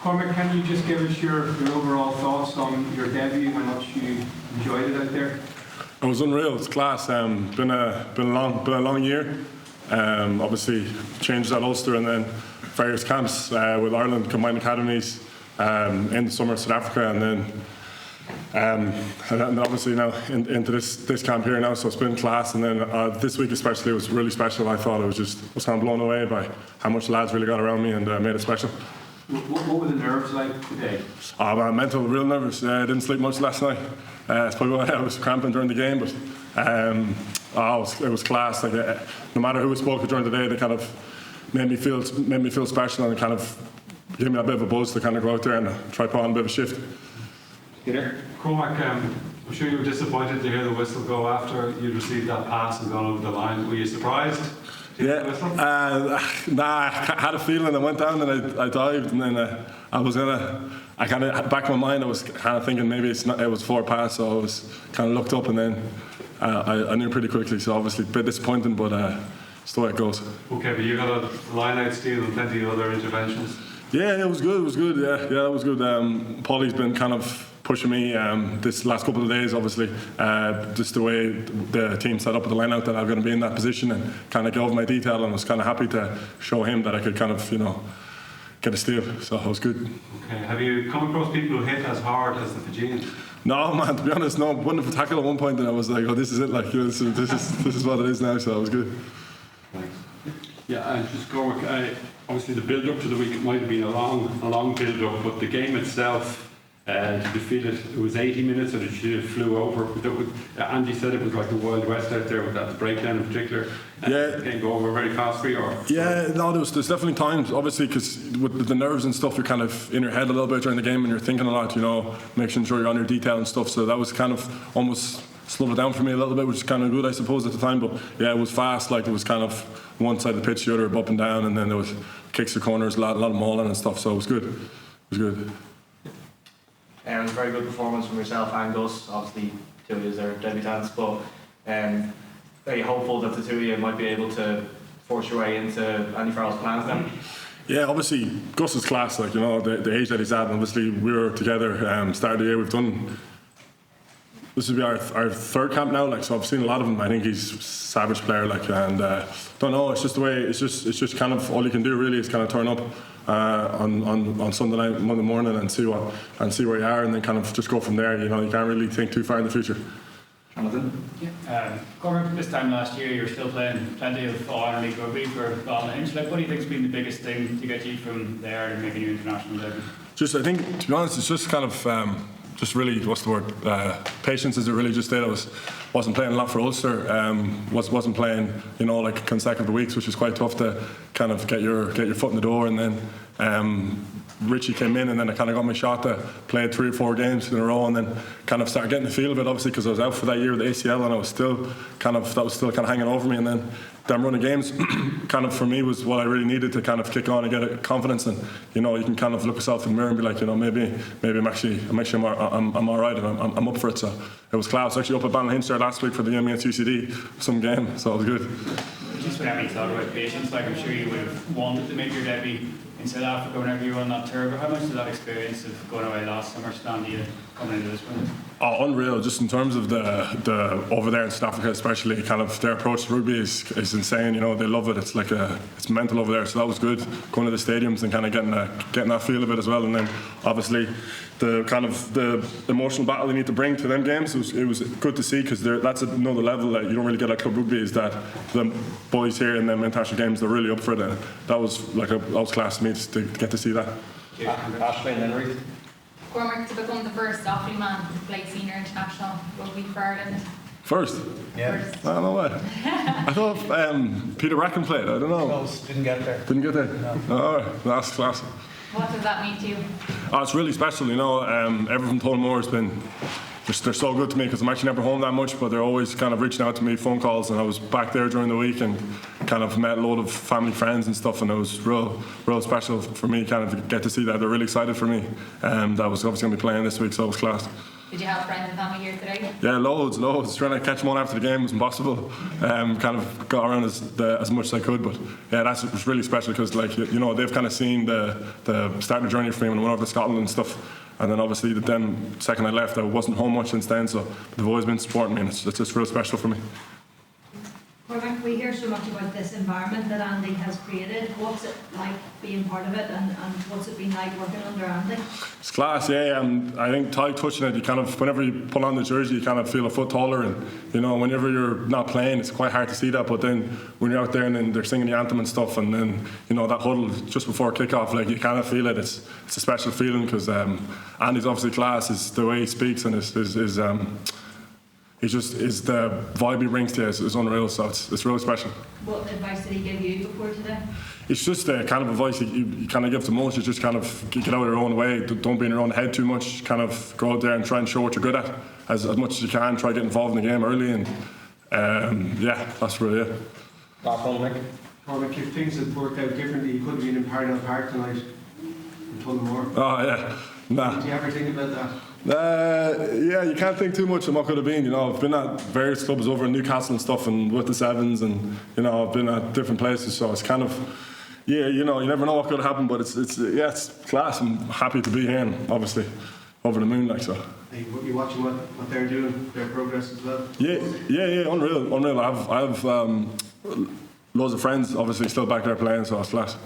Cormac, can you just give us your overall thoughts on your debut, how much you enjoyed it out there? It was unreal. It's class. Been a long year. Obviously, changes at Ulster and then various camps with Ireland combined academies in the summer South Africa, and then obviously now into this camp here now. So it's been class, and then this week especially was really special. I thought I was kind of blown away by how much the lads really got around me and made it special. What were the nerves like today? Oh man, mental, real nervous. I didn't sleep much last night. It's probably why I was cramping during the game, but it was class. Like no matter who we spoke to during the day, they kind of made me feel special, and kind of gave me a bit of a buzz to kind of go out there and try put on a bit of a shift. Peter? Cormac, I'm sure you were disappointed to hear the whistle go after you'd received that pass and gone over the line. Were you surprised? Yeah, I had a feeling. I went down and I dived, and then I kind of back in my mind I was kind of thinking maybe it was forward pass, so I was kind of looked up, and then I knew pretty quickly. So obviously a bit disappointing, but it's the way it goes. Okay, but you had a line-out steal and plenty of other interventions. Yeah, it was good. It was good. Yeah, it was good. Paulie's been kind of pushing me this last couple of days, obviously, just the way the team set up with the line out, that I'm going to be in that position, and kind of go over my detail, and I was kind of happy to show him that I could kind of, get a steal, so it was good. Okay, have you come across people who hit as hard as the Fijians? No, man, to be honest, no. One of the tackle at one point, and I was like, oh, this is it, like, this is what it is now, so it was good. Thanks. Yeah, and just Cormac, obviously the build-up to the week, it might have been a long build-up, but the game itself, did you feel it was 80 minutes, or did you flew over? Andy said it was like the Wild West out there with that breakdown in particular. Yeah. Did the game go over very fast for you? Or? Yeah, no, there's definitely times, obviously, because with the nerves and stuff, you're kind of in your head a little bit during the game, and you're thinking a lot, making sure you're on your detail and stuff. So that was kind of almost slowed it down for me a little bit, which is kind of good, I suppose, at the time. But yeah, it was fast. Like, it was kind of one side of the pitch, the other, up and down, and then there was kicks to corners, a lot of mauling and stuff. So it was good. It was good. It was a very good performance from yourself and Gus. Obviously, two of you are debutants, but very hopeful that the two of you might be able to force your way into Andy Farrell's plans now. Yeah, obviously Gus is class. Like, the age that he's at, and obviously we were together. Start of the year, this will be our third camp now. Like, so I've seen a lot of him. I think he's a savage player. Like, and don't know. It's just the way. It's just kind of all you can do really is kind of turn up on Sunday night, Monday morning, and see where you are, and then kind of just go from there. You can't really think too far in the future. Jonathan? Yeah. Cormac, this time last year you were still playing plenty of All-Ireland League rugby for Ballinhinch. Like, what do you think's been the biggest thing to get you from there to making you international debut? I think, to be honest, it's just kind of just really, what's the word? Patience is it really just did. I wasn't playing a lot for Ulster. Wasn't playing, like consecutive weeks, which is quite tough to kind of get your foot in the door. And then Richie came in, and then I kind of got my shot to play 3 or 4 games in a row, and then kind of started getting the feel of it. Obviously, because I was out for that year with the ACL, and that was still kind of hanging over me. And then them running games, kind of for me was what I really needed to kind of kick on and get confidence. And you can kind of look yourself in the mirror and be like, maybe I'm all right, and I'm up for it. So it was class. I was actually up at Ballinhinch there last week for the MES UCD some game, so it was good. Just when Emily thought about patience, like, I'm sure you would have wanted to make your debut in South Africa whenever you were on that tour, but how much did that experience of going away last summer stand you coming into this one? Oh, unreal! Just in terms of the over there in South Africa, especially, kind of their approach to rugby is insane. They love it. It's mental over there. So that was good. Going to the stadiums and kind of getting that feel of it as well. And then obviously the kind of the emotional battle they need to bring to them games. It was good to see, because that's another level that you don't really get at club rugby. Is that the boys here in them international games, they're really up for it. And that was class to me to get to see that. Ashley and then Reece. Cormac, to become the first Offaly man to play senior international rugby for Ireland. First? Yeah. I don't know what. I thought Peter Racken played. I don't know. Close, didn't get there. Didn't get there? No. Oh, all right. That's class. What does that mean to you? Oh, it's really special, everyone from Tullamore has been, they're so good to me, because I'm actually never home that much, but they're always kind of reaching out to me, phone calls, and I was back there during the week and kind of met a load of family friends and stuff, and it was real special for me kind of to get to see that. They're really excited for me. That was obviously going to be playing this week, so it was class. Did you help friends and family here today? Yeah, loads. Trying to catch them on after the game was impossible. Kind of got around as much as I could, but yeah, that's was really special because, like, you know, they've kind of seen the starting the journey for me when I went over to Scotland and stuff. And then obviously then second I left, I wasn't home much since then, so they've always been supporting me, and it's just real special for me. Cormac, we hear so much about this environment that Andy has created. What's it like being part of it, and what's it been like working under Andy? It's class, yeah. I think touching it, you kind of, whenever you put on the jersey, you kind of feel a foot taller, and you know, whenever you're not playing, it's quite hard to see that. But then when you're out there and then they're singing the anthem and stuff, and then you know that huddle just before kick-off, like you kind of feel it. It's a special feeling because Andy's obviously class. Is the way he speaks and is the vibe he brings to you is unreal, so it's really special. What advice did he give you before today? It's just the kind of advice you kind of give to most. You just kind of get out of your own way. Don't be in your own head too much. Kind of go out there and try and show what you're good at as much as you can. Try to get involved in the game early, and yeah, that's really it. Last one, Nick. Cormac, if things had worked out differently, you could have been in Parnell Park tonight and Tullamore. Oh yeah, nah. Did you ever think about that? Yeah, you can't think too much of what could have been. You know, I've been at various clubs over in Newcastle and stuff, and with the Sevens, and you know, I've been at different places. So it's kind of, yeah, you know, you never know what could happen, but it's class. I'm happy to be here, and obviously over the moon, like so. Hey, you're watching what they're doing, their progress as well. Yeah, unreal. I have loads of friends, obviously, still back there playing, so it's class.